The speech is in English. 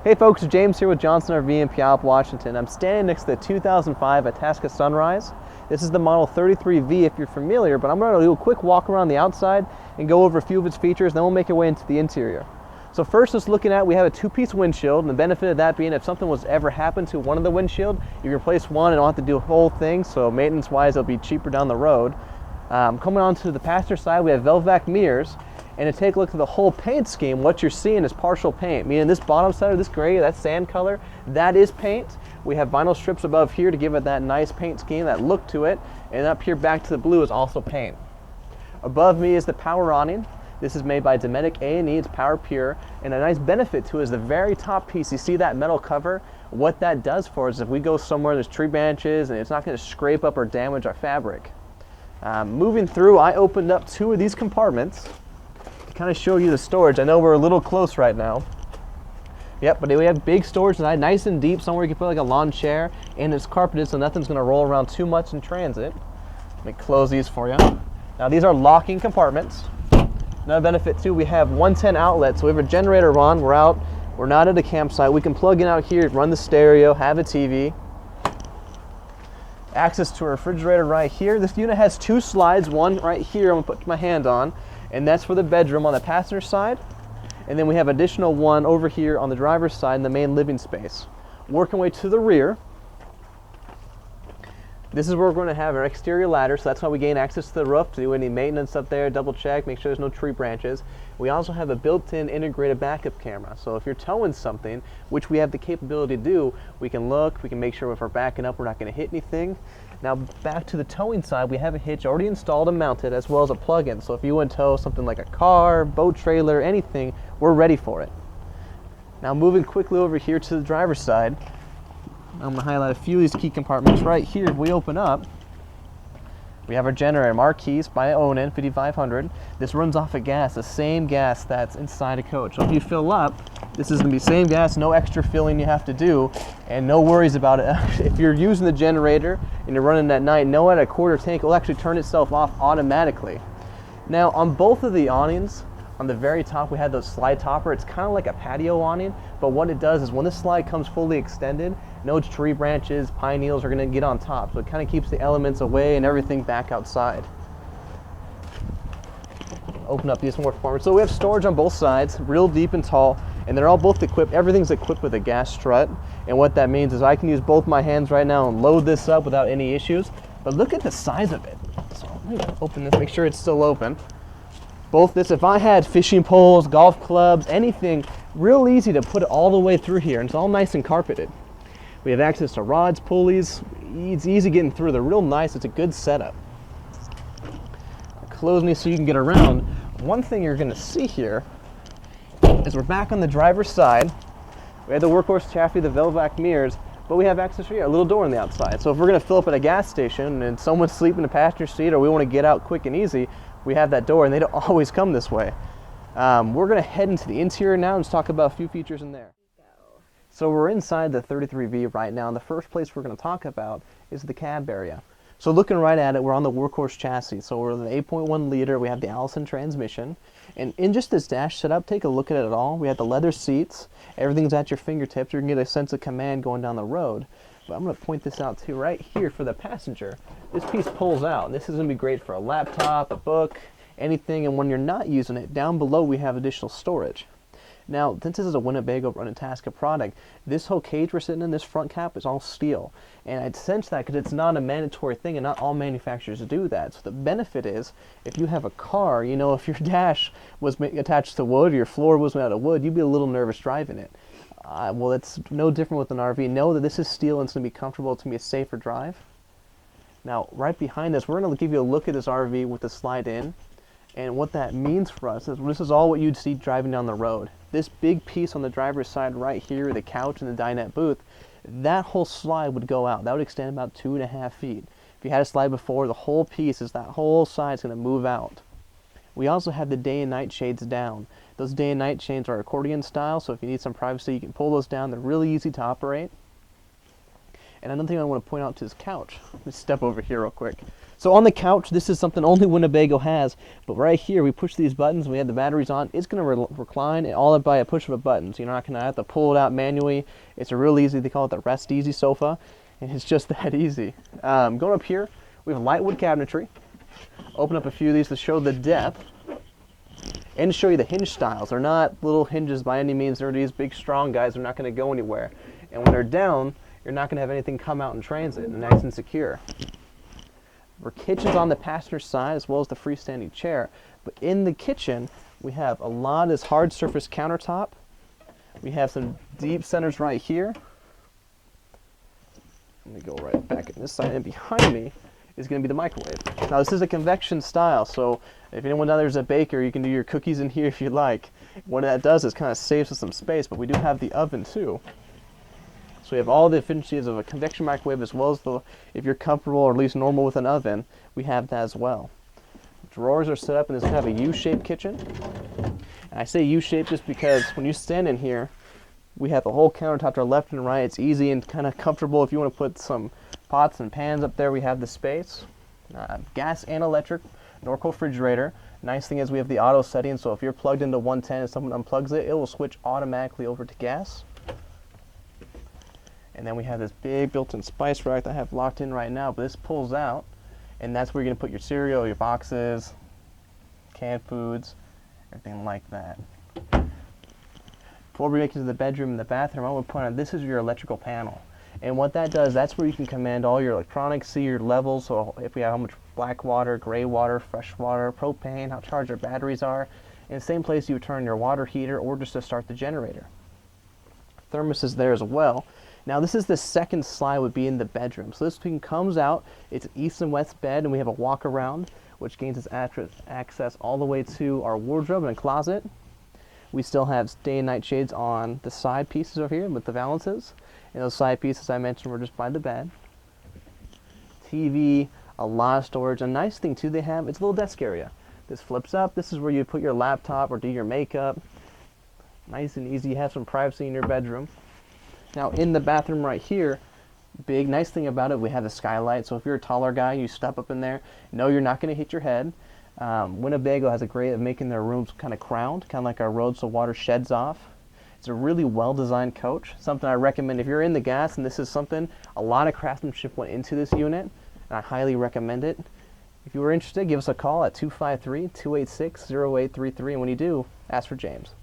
Hey folks, James here with Johnson RV in Puyallup, Washington. I'm standing next to the 2005 Itasca Sunrise. This is the model 33V if you're familiar, but I'm going to do a quick walk around the outside and go over a few of its features, then we'll make our way into the interior. So first, let's looking at, we have a two-piece windshield, and the benefit of that being if something was ever happen to one of the windshield, you can replace one and don't have to do a whole thing, so maintenance-wise it'll be cheaper down the road. Coming on to the passenger side, we have Velvac mirrors. And to take a look at the whole paint scheme, what you're seeing is partial paint, meaning this bottom side of this gray, that sand color, that is paint. We have vinyl strips above here to give it that nice paint scheme, that look to it, and up here back to the blue is also paint. Above me is the power awning. This is made by Dometic A&E, it's power pure, and a nice benefit to it is the very top piece. You see that metal cover? What that does for us is if we go somewhere there's tree branches and it's not going to scrape up or damage our fabric. Moving through, I opened up two of these compartments. Kind of show you the storage. I know we're a little close right now. Yep, but we have big storage tonight, nice and deep, somewhere you can put like a lawn chair, and it's carpeted so nothing's going to roll around too much in transit. Let me close these for you. Now these are locking compartments. Another benefit too, we have 110 outlets, so we have a generator on, we're out, we're not at a campsite, we can plug in out here, run the stereo, have a TV. Access to a refrigerator right here. This unit has two slides, one right here I'm going to put my hand on, and that's for the bedroom on the passenger side. And then we have additional one over here on the driver's side in the main living space. Working way to the rear, this is where we're going to have our exterior ladder, so that's how we gain access to the roof to do any maintenance up there, double check, make sure there's no tree branches. We also have a built-in integrated backup camera, so if you're towing something, which we have the capability to do, we can look, we can make sure if we're backing up we're not going to hit anything. Now back to the towing side, we have a hitch already installed and mounted as well as a plug-in, so if you want to tow something like a car, boat trailer, anything, we're ready for it. Now moving quickly over here to the driver's side, I'm going to highlight a few of these key compartments right here. If we open up, we have our generator, Marquis by Onan 5500. This runs off of gas, the same gas that's inside a coach. So if you fill up, this is going to be same gas, no extra filling you have to do, and no worries about it. If you're using the generator and you're running at night, know at a quarter tank, it will actually turn itself off automatically. Now on both of the awnings, on the very top we had the slide topper. It's kind of like a patio awning, but what it does is when the slide comes fully extended, no tree branches, pine needles are going to get on top, so it kind of keeps the elements away and everything back outside. Open up these more compartments. So we have storage on both sides, real deep and tall, and they're all both equipped, everything's equipped with a gas strut, and what that means is I can use both my hands right now and load this up without any issues. But look at the size of it. So let me open this, make sure it's still open. Both this, if I had fishing poles, golf clubs, anything, real easy to put it all the way through here, and it's all nice and carpeted. We have access to rods, pulleys, it's easy getting through. They're real nice, it's a good setup. Close me so you can get around. One thing you're going to see here is we're back on the driver's side. We have the workhorse chassis, the Velvac mirrors, but we have access here, a little door on the outside. So if we're going to fill up at a gas station and someone's sleeping in the passenger seat or we want to get out quick and easy, we have that door, and they don't always come this way. We're going to head into the interior now and just talk about a few features in there. So we're inside the 33V right now, and the first place we're going to talk about is the cab area. So looking right at it, we're on the workhorse chassis. So we're the 8.1 liter, we have the Allison transmission, and in just this dash setup, take a look at it all. We have the leather seats, everything's at your fingertips, you can get a sense of command going down the road. But I'm going to point this out too right here for the passenger. This piece pulls out, and this is going to be great for a laptop, a book, anything, and when you're not using it, down below we have additional storage. Now, since this is a Winnebago or an Itasca product, this whole cage we're sitting in, this front cap, is all steel. And I'd sense that because it's not a mandatory thing, and not all manufacturers do that. So the benefit is, if you have a car, you know, if your dash was attached to wood, or your floor was made out of wood, you'd be a little nervous driving it. Well, it's no different with an RV. Know that this is steel and it's going to be comfortable, it's going to be a safer drive. Now, right behind us, we're going to give you a look at this RV with the slide in. And what that means for us is this is all what you'd see driving down the road. This big piece on the driver's side right here, the couch and the dinette booth, that whole slide would go out. That would extend about 2.5 feet. If you had a slide before, the whole piece is that whole side is going to move out. We also have the day and night shades down. Those day and night shades are accordion style, so if you need some privacy, you can pull those down. They're really easy to operate. And another thing I want to point out to this couch, let's step over here real quick. So on the couch, this is something only Winnebago has, but right here we push these buttons and we have the batteries on. It's going to recline and all by a push of a button. So you're not going to have to pull it out manually. It's a real easy, they call it the rest easy sofa, and it's just that easy. Going up here, we have lightwood cabinetry. Open up a few of these to show the depth and to show you the hinge styles. They're not little hinges by any means. They're these big strong guys. They're not going to go anywhere. And when they're down, you're not going to have anything come out in transit. They're nice and secure. Our kitchen's on the passenger side as well as the freestanding chair. But in the kitchen, we have a lot of this hard surface countertop. We have some deep centers right here. Let me go right back in this side. And behind me is going to be the microwave. Now this is a convection style, so if anyone down there is a baker, you can do your cookies in here if you like. What that does is kind of saves us some space, but we do have the oven too. So we have all the efficiencies of a convection microwave as well as if you're comfortable or at least normal with an oven, we have that as well. Drawers are set up in this kind of a U-shaped kitchen. And I say U-shaped just because when you stand in here, we have the whole countertop to our left and right. It's easy and kind of comfortable. If you want to put some pots and pans up there, we have the space. Gas and electric, Norco refrigerator. Nice thing is we have the auto setting, so if you're plugged into 110 and someone unplugs it, it will switch automatically over to gas. And then we have this big built-in spice rack that I have locked in right now, but this pulls out, and that's where you're going to put your cereal, your boxes, canned foods, everything like that. Before we make it to the bedroom and the bathroom, I want to point out this is your electrical panel. And what that does, that's where you can command all your electronics, see your levels, so if we have how much black water, gray water, fresh water, propane, how charged our batteries are. In the same place you would turn your water heater or just to start the generator. Thermos is there as well. Now this is the second slide would be in the bedroom. So this thing comes out, it's an east and west bed, and we have a walk around, which gains us access all the way to our wardrobe and closet. We still have day and night shades on the side pieces over here with the valances. And those side pieces I mentioned were just by the bed. TV, a lot of storage. A nice thing too they have, it's a little desk area. This flips up, this is where you put your laptop or do your makeup. Nice and easy, you have some privacy in your bedroom. Now in the bathroom right here, big nice thing about it, we have the skylight, so if you're a taller guy, you step up in there, no, you're not going to hit your head. Winnebago has a great of making their rooms kind of crowned, kind of like our road, so water sheds off. It's a really well-designed coach, something I recommend if you're in the gas, and this is something, a lot of craftsmanship went into this unit, and I highly recommend it. If you were interested, give us a call at 253-286-0833, and when you do, ask for James.